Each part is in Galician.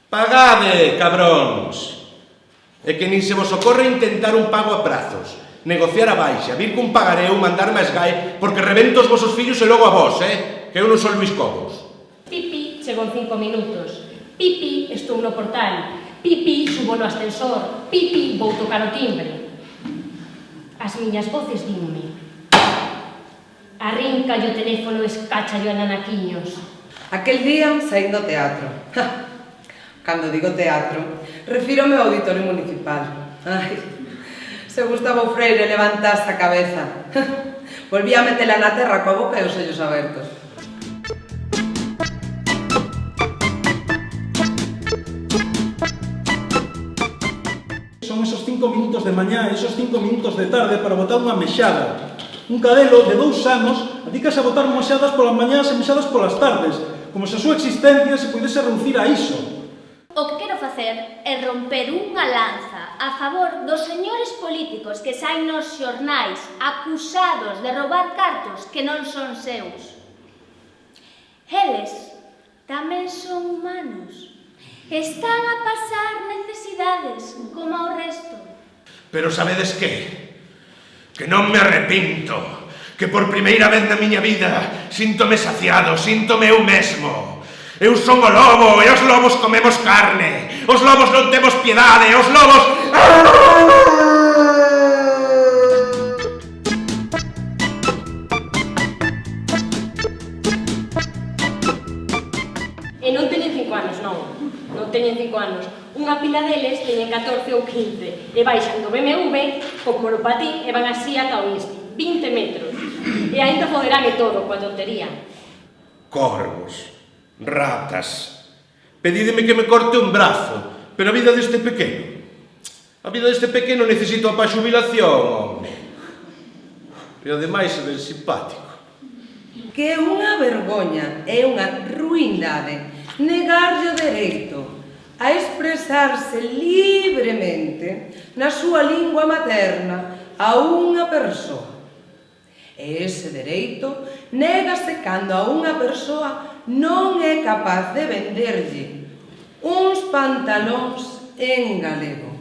Pagade, cabróns! É que nin se vos ocorre intentar un pago a prazos, negociar a baixa, vir cun pagareu, mandar máis gai, porque rebento os vosos fillos e logo a vos, que eu non son Luis Cobos. Pipi chegou en 5 minutos. Pipi estou no portal. Pipi subo no ascensor. Pipi vou tocar o timbre. As miñas voces dinme. Arrinca o teléfono, escacha o ananaquiños. Aquel día saín do teatro. Cando digo teatro, refírome ao auditorio municipal. Ai, se Gustavo Freire levantase a cabeza. Volví a metela na terra coa boca e os ollos abertos. Son esos 5 minutos de mañá e esos 5 minutos de tarde para botar unha mexada. Un cadelo de 2 anos adícase a botar mexadas polas mañás e mexadas polas tardes, como se a súa existencia se pudese reducir a iso. O que quero facer é romper unha lanza a favor dos señores políticos que saen nos xornais acusados de roubar cartos que non son seus. Eles tamén son humanos. Están a pasar necesidades como o resto. Pero sabedes que? Que non me arrepinto, que por primeira vez na miña vida síntome saciado, síntome eu mesmo. Eu son o lobo e os lobos comemos carne. Os lobos non temos piedade, os lobos... E non teñen 5 anos, non. Non teñen 5 anos. Unha pila deles teñen 14 ou 15. E baixan do BMW, co monopatín, e van así ata o Insti. 20 metros. E ainda foderame todo, coa tontería. Corvos, ratas, pedídeme que me corte un brazo, pero a vida deste pequeno. A vida deste pequeno necesito pa xubilación, home. E ademais é ben simpático. Que é unha vergoña, é unha ruindade negarlle o dereito a expresarse libremente na súa lingua materna a unha persoa. E ese dereito négase cando a unha persoa non é capaz de venderlle uns pantalóns en galego.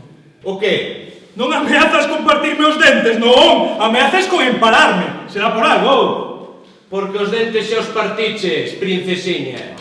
O que? Non ameazas con partirme os dentes, non! Ameazas con empalarme! Será por algo! Porque os dentes xa os partiches, princesiña.